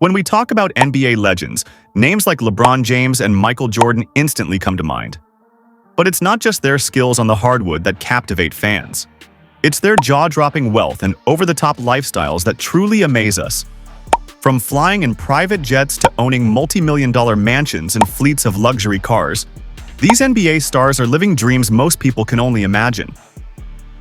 When we talk about NBA legends, names like LeBron James and Michael Jordan instantly come to mind. But it's not just their skills on the hardwood that captivate fans. It's their jaw-dropping wealth and over-the-top lifestyles that truly amaze us. From flying in private jets to owning multi-million-dollar mansions and fleets of luxury cars, these NBA stars are living dreams most people can only imagine.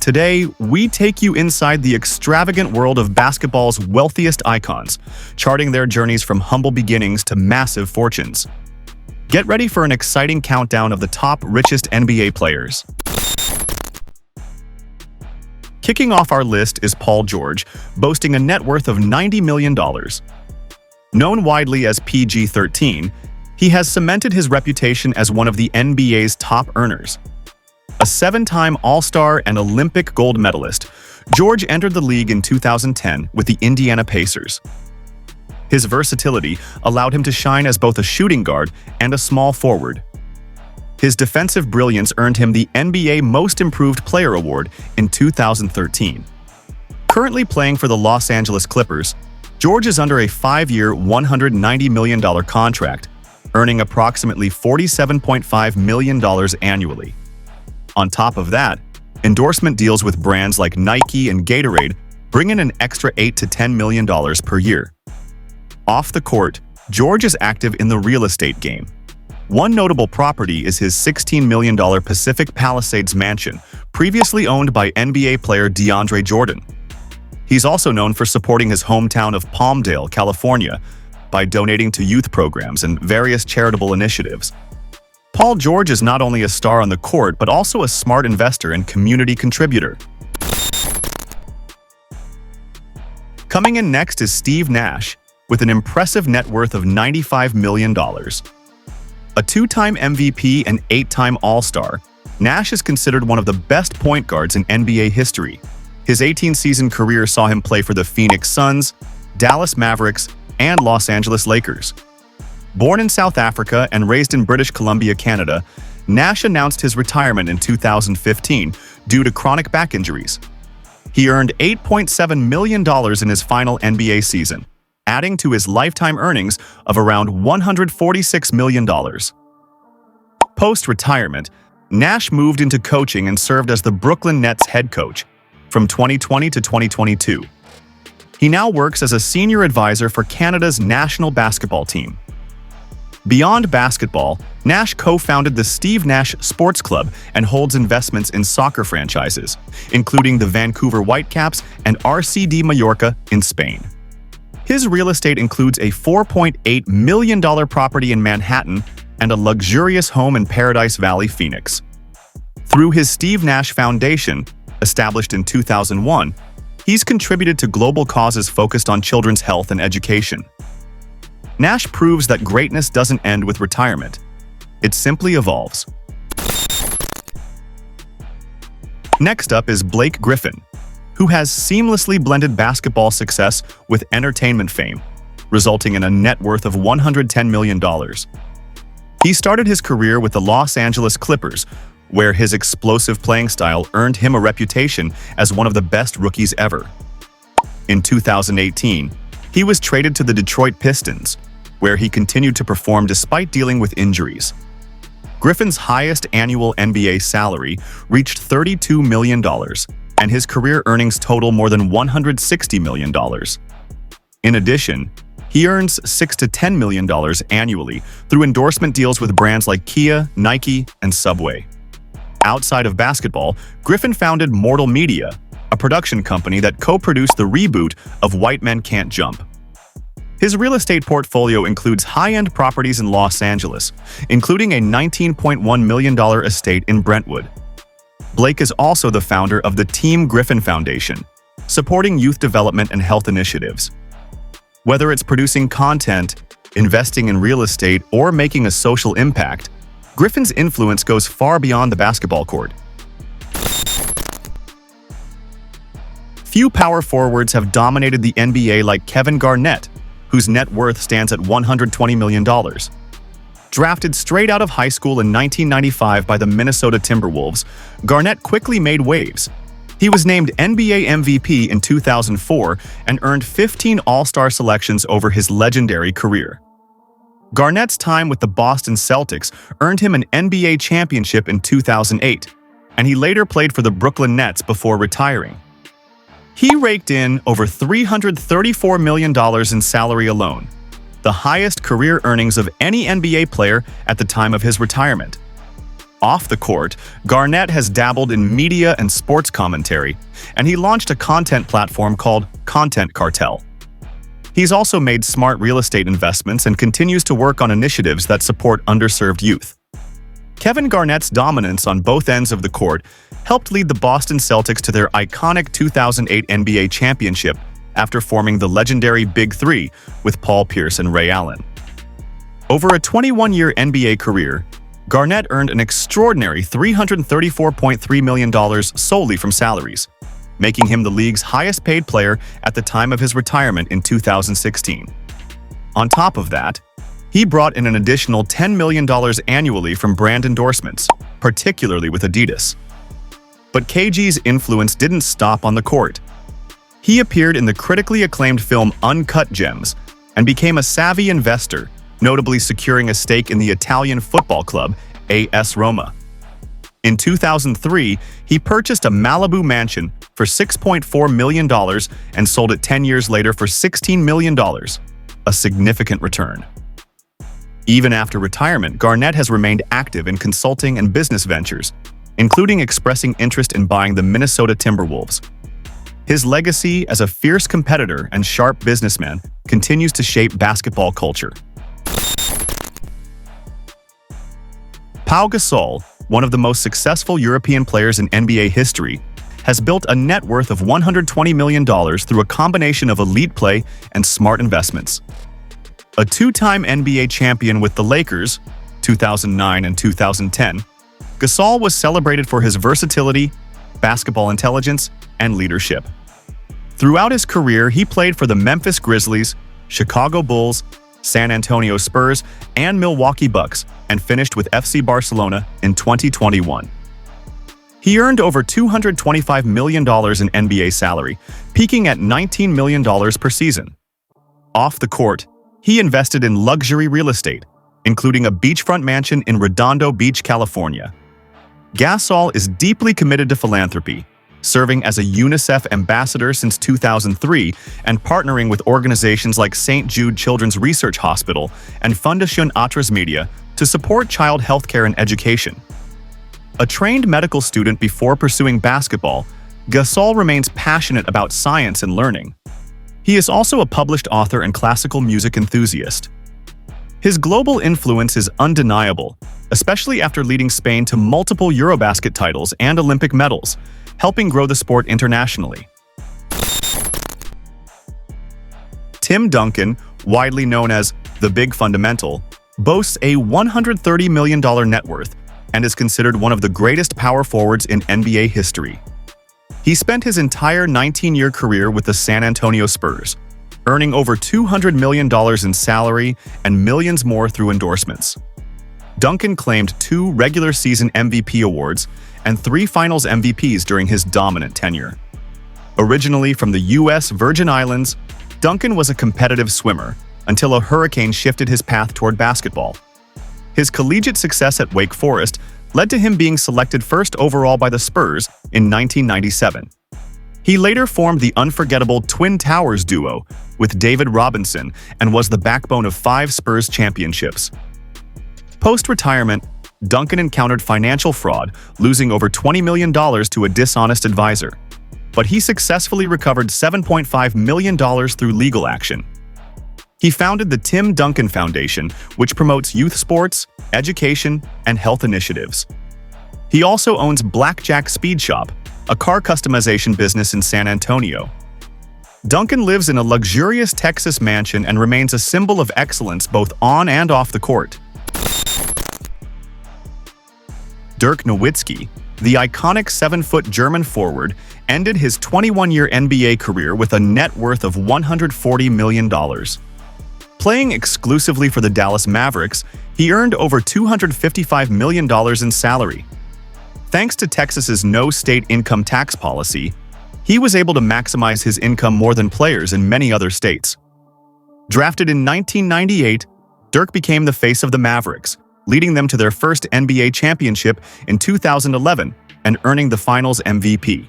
Today, we take you inside the extravagant world of basketball's wealthiest icons, charting their journeys from humble beginnings to massive fortunes. Get ready for an exciting countdown of the top richest NBA players. Kicking off our list is Paul George, boasting a net worth of $90 million. Known widely as PG-13, he has cemented his reputation as one of the NBA's top earners. A seven-time All-Star and Olympic gold medalist, George entered the league in 2010 with the Indiana Pacers. His versatility allowed him to shine as both a shooting guard and a small forward. His defensive brilliance earned him the NBA Most Improved Player award in 2013. Currently playing for the Los Angeles Clippers, George is under a 5-year, $190 million contract, earning approximately $47.5 million annually. On top of that, endorsement deals with brands like Nike and Gatorade bring in an extra $8 to $10 million per year. Off the court, George is active in the real estate game. One notable property is his $16 million Pacific Palisades mansion, previously owned by NBA player DeAndre Jordan. He's also known for supporting his hometown of Palmdale, California, by donating to youth programs and various charitable initiatives. Paul George is not only a star on the court, but also a smart investor and community contributor. Coming in next is Steve Nash, with an impressive net worth of $95 million. A two-time MVP and eight-time All-Star, Nash is considered one of the best point guards in NBA history. His 18-season career saw him play for the Phoenix Suns, Dallas Mavericks, and Los Angeles Lakers. Born in South Africa and raised in British Columbia, Canada, Nash announced his retirement in 2015 due to chronic back injuries. He earned $8.7 million in his final NBA season, adding to his lifetime earnings of around $146 million. Post-retirement, Nash moved into coaching and served as the Brooklyn Nets head coach from 2020 to 2022. He now works as a senior advisor for Canada's national basketball team. Beyond basketball, Nash co-founded the Steve Nash Sports Club and holds investments in soccer franchises, including the Vancouver Whitecaps and RCD Mallorca in Spain. His real estate includes a $4.8 million property in Manhattan and a luxurious home in Paradise Valley, Phoenix. Through his Steve Nash Foundation, established in 2001, he's contributed to global causes focused on children's health and education. Nash proves that greatness doesn't end with retirement. It simply evolves. Next up is Blake Griffin, who has seamlessly blended basketball success with entertainment fame, resulting in a net worth of $110 million. He started his career with the Los Angeles Clippers, where his explosive playing style earned him a reputation as one of the best rookies ever. In 2018, he was traded to the Detroit Pistons, where he continued to perform despite dealing with injuries. Griffin's highest annual NBA salary reached $32 million, and his career earnings total more than $160 million. In addition, he earns $6 to $10 million annually through endorsement deals with brands like Kia, Nike, and Subway. Outside of basketball, Griffin founded Mortal Media, a production company that co-produced the reboot of White Men Can't Jump. His real estate portfolio includes high-end properties in Los Angeles, including a $19.1 million estate in Brentwood. Blake is also the founder of the Team Griffin Foundation, supporting youth development and health initiatives. Whether it's producing content, investing in real estate, or making a social impact, Griffin's influence goes far beyond the basketball court. Few power forwards have dominated the NBA like Kevin Garnett, whose net worth stands at $120 million. Drafted straight out of high school in 1995 by the Minnesota Timberwolves, Garnett quickly made waves, He was named NBA MVP in 2004 and earned 15 All-Star selections over his legendary career. Garnett's time with the Boston Celtics earned him an NBA championship in 2008, and he later played for the Brooklyn Nets before retiring. He raked in over $334 million in salary alone, the highest career earnings of any NBA player at the time of his retirement. Off the court, Garnett has dabbled in media and sports commentary, and he launched a content platform called Content Cartel. He's also made smart real estate investments and continues to work on initiatives that support underserved youth. Kevin Garnett's dominance on both ends of the court helped lead the Boston Celtics to their iconic 2008 NBA championship after forming the legendary Big Three with Paul Pierce and Ray Allen. Over a 21-year NBA career, Garnett earned an extraordinary $334.3 million solely from salaries, making him the league's highest-paid player at the time of his retirement in 2016. On top of that, he brought in an additional $10 million annually from brand endorsements, particularly with Adidas. But KG's influence didn't stop on the court. He appeared in the critically acclaimed film Uncut Gems and became a savvy investor, notably securing a stake in the Italian football club AS Roma. In 2003, he purchased a Malibu mansion for $6.4 million and sold it 10 years later for $16 million, a significant return. Even after retirement, Garnett has remained active in consulting and business ventures, including expressing interest in buying the Minnesota Timberwolves. His legacy as a fierce competitor and sharp businessman continues to shape basketball culture. Pau Gasol, one of the most successful European players in NBA history, has built a net worth of $120 million through a combination of elite play and smart investments. A two-time NBA champion with the Lakers, 2009 and 2010, Gasol was celebrated for his versatility, basketball intelligence, and leadership. Throughout his career, he played for the Memphis Grizzlies, Chicago Bulls, San Antonio Spurs, and Milwaukee Bucks, and finished with FC Barcelona in 2021. He earned over $225 million in NBA salary, peaking at $19 million per season. Off the court, he invested in luxury real estate, including a beachfront mansion in Redondo Beach, California. Gasol is deeply committed to philanthropy, serving as a UNICEF ambassador since 2003 and partnering with organizations like St. Jude Children's Research Hospital and Fundación Atras Media to support child health care and education. A trained medical student before pursuing basketball, Gasol remains passionate about science and learning. He is also a published author and classical music enthusiast. His global influence is undeniable, especially after leading Spain to multiple Eurobasket titles and Olympic medals, helping grow the sport internationally. Tim Duncan, widely known as the Big Fundamental, boasts a $130 million net worth and is considered one of the greatest power forwards in NBA history. He spent his entire 19-year career with the San Antonio Spurs, earning over $200 million in salary and millions more through endorsements. Duncan claimed 2 regular season MVP awards and 3 finals MVPs during his dominant tenure. Originally from the U.S. Virgin Islands, Duncan was a competitive swimmer until a hurricane shifted his path toward basketball. His collegiate success at Wake Forest led to him being selected first overall by the Spurs in 1997. He later formed the unforgettable Twin Towers duo with David Robinson and was the backbone of 5 Spurs championships. Post-retirement, Duncan encountered financial fraud, losing over $20 million to a dishonest advisor. But he successfully recovered $7.5 million through legal action. He founded the Tim Duncan Foundation, which promotes youth sports, education, and health initiatives. He also owns Blackjack Speed Shop, a car customization business in San Antonio. Duncan lives in a luxurious Texas mansion and remains a symbol of excellence both on and off the court. Dirk Nowitzki, the iconic 7-foot German forward, ended his 21-year NBA career with a net worth of $140 million. Playing exclusively for the Dallas Mavericks, he earned over $255 million in salary. Thanks to Texas's no state income tax policy, he was able to maximize his income more than players in many other states. Drafted in 1998, Dirk became the face of the Mavericks, leading them to their first NBA championship in 2011 and earning the Finals MVP.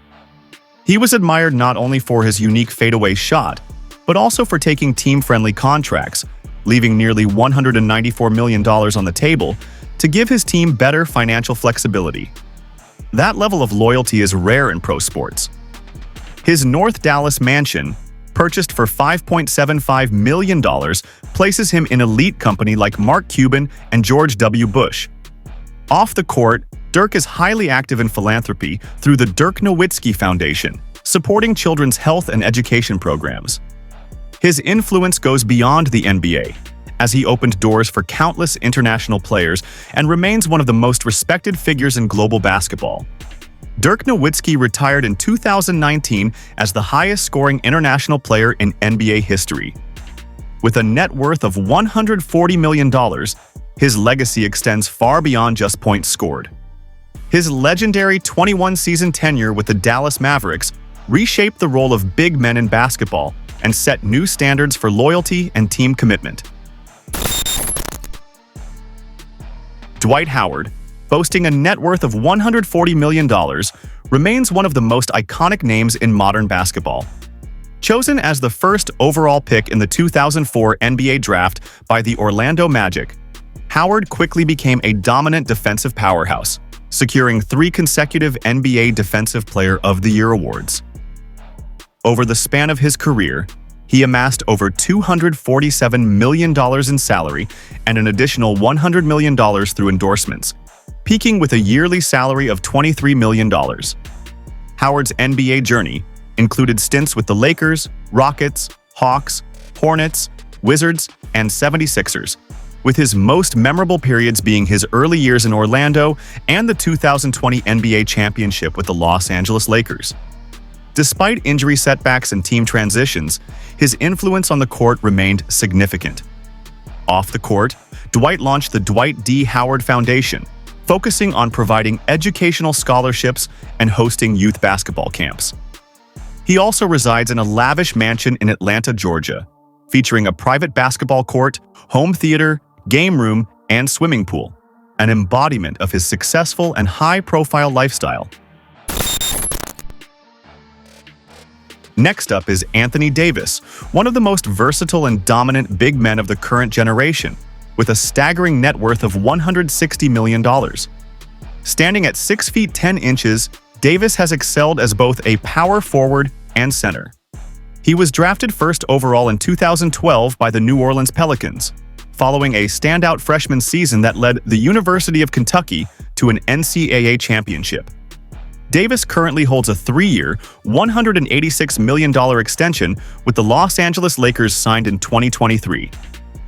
He was admired not only for his unique fadeaway shot, but also for taking team-friendly contracts, leaving nearly $194 million on the table to give his team better financial flexibility. That level of loyalty is rare in pro sports. His North Dallas mansion, purchased for $5.75 million, places him in elite company like Mark Cuban and George W. Bush. Off the court, Dirk is highly active in philanthropy through the Dirk Nowitzki Foundation, supporting children's health and education programs. His influence goes beyond the NBA, as he opened doors for countless international players and remains one of the most respected figures in global basketball. Dirk Nowitzki retired in 2019 as the highest-scoring international player in NBA history. With a net worth of $140 million, his legacy extends far beyond just points scored. His legendary 21-season tenure with the Dallas Mavericks reshaped the role of big men in basketball and set new standards for loyalty and team commitment. Dwight Howard, boasting a net worth of $140 million, remains one of the most iconic names in modern basketball. Chosen as the first overall pick in the 2004 NBA Draft by the Orlando Magic, Howard quickly became a dominant defensive powerhouse, securing 3 consecutive NBA Defensive Player of the Year awards. Over the span of his career, he amassed over $247 million in salary and an additional $100 million through endorsements, peaking with a yearly salary of $23 million. Howard's NBA journey included stints with the Lakers, Rockets, Hawks, Hornets, Wizards, and 76ers, with his most memorable periods being his early years in Orlando and the 2020 NBA championship with the Los Angeles Lakers. Despite injury setbacks and team transitions, his influence on the court remained significant. Off the court, Dwight launched the Dwight D. Howard Foundation, focusing on providing educational scholarships and hosting youth basketball camps. He also resides in a lavish mansion in Atlanta, Georgia, featuring a private basketball court, home theater, game room, and swimming pool, an embodiment of his successful and high-profile lifestyle. Next up is Anthony Davis, one of the most versatile and dominant big men of the current generation, with a staggering net worth of $160 million. Standing at 6 feet 10 inches, Davis has excelled as both a power forward and center. He was drafted first overall in 2012 by the New Orleans Pelicans, following a standout freshman season that led the University of Kentucky to an NCAA championship. Davis currently holds a 3-year, $186 million extension with the Los Angeles Lakers signed in 2023,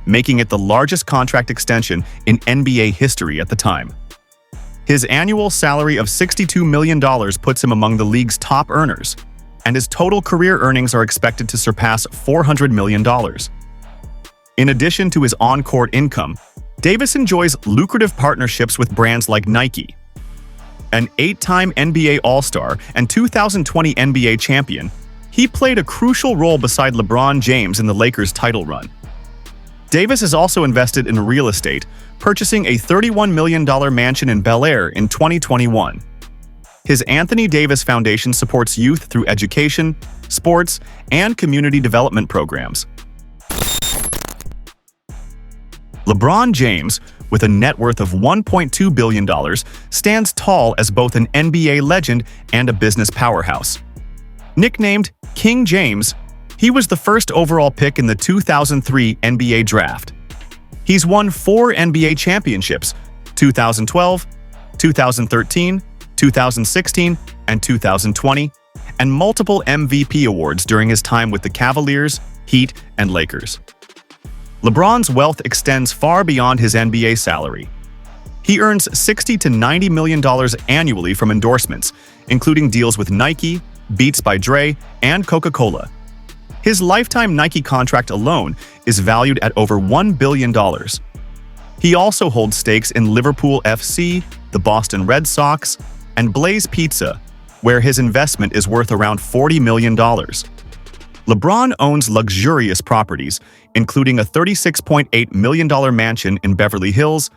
making it the largest contract extension in NBA history at the time. His annual salary of $62 million puts him among the league's top earners, and his total career earnings are expected to surpass $400 million. In addition to his on-court income, Davis enjoys lucrative partnerships with brands like Nike. An 8-time NBA All-Star and 2020 NBA champion, he played a crucial role beside LeBron James in the Lakers' title run. Davis is also invested in real estate, purchasing a $31 million mansion in Bel Air in 2021. His Anthony Davis Foundation supports youth through education, sports, and community development programs. LeBron James, with a net worth of $1.2 billion, stands tall as both an NBA legend and a business powerhouse. Nicknamed King James, he was the first overall pick in the 2003 NBA Draft. He's won 4 NBA championships, 2012, 2013, 2016, and 2020, and multiple MVP awards during his time with the Cavaliers, Heat, and Lakers. LeBron's wealth extends far beyond his NBA salary. He earns $60 to $90 million annually from endorsements, including deals with Nike, Beats by Dre, and Coca-Cola. His lifetime Nike contract alone is valued at over $1 billion. He also holds stakes in Liverpool FC, the Boston Red Sox, and Blaze Pizza, where his investment is worth around $40 million. LeBron owns luxurious properties, including a $36.8 million mansion in Beverly Hills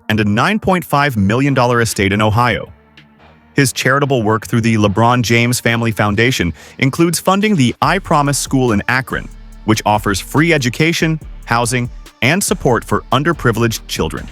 and a $9.5 million estate in Ohio. His charitable work through the LeBron James Family Foundation includes funding the I Promise School in Akron, which offers free education, housing, and support for underprivileged children.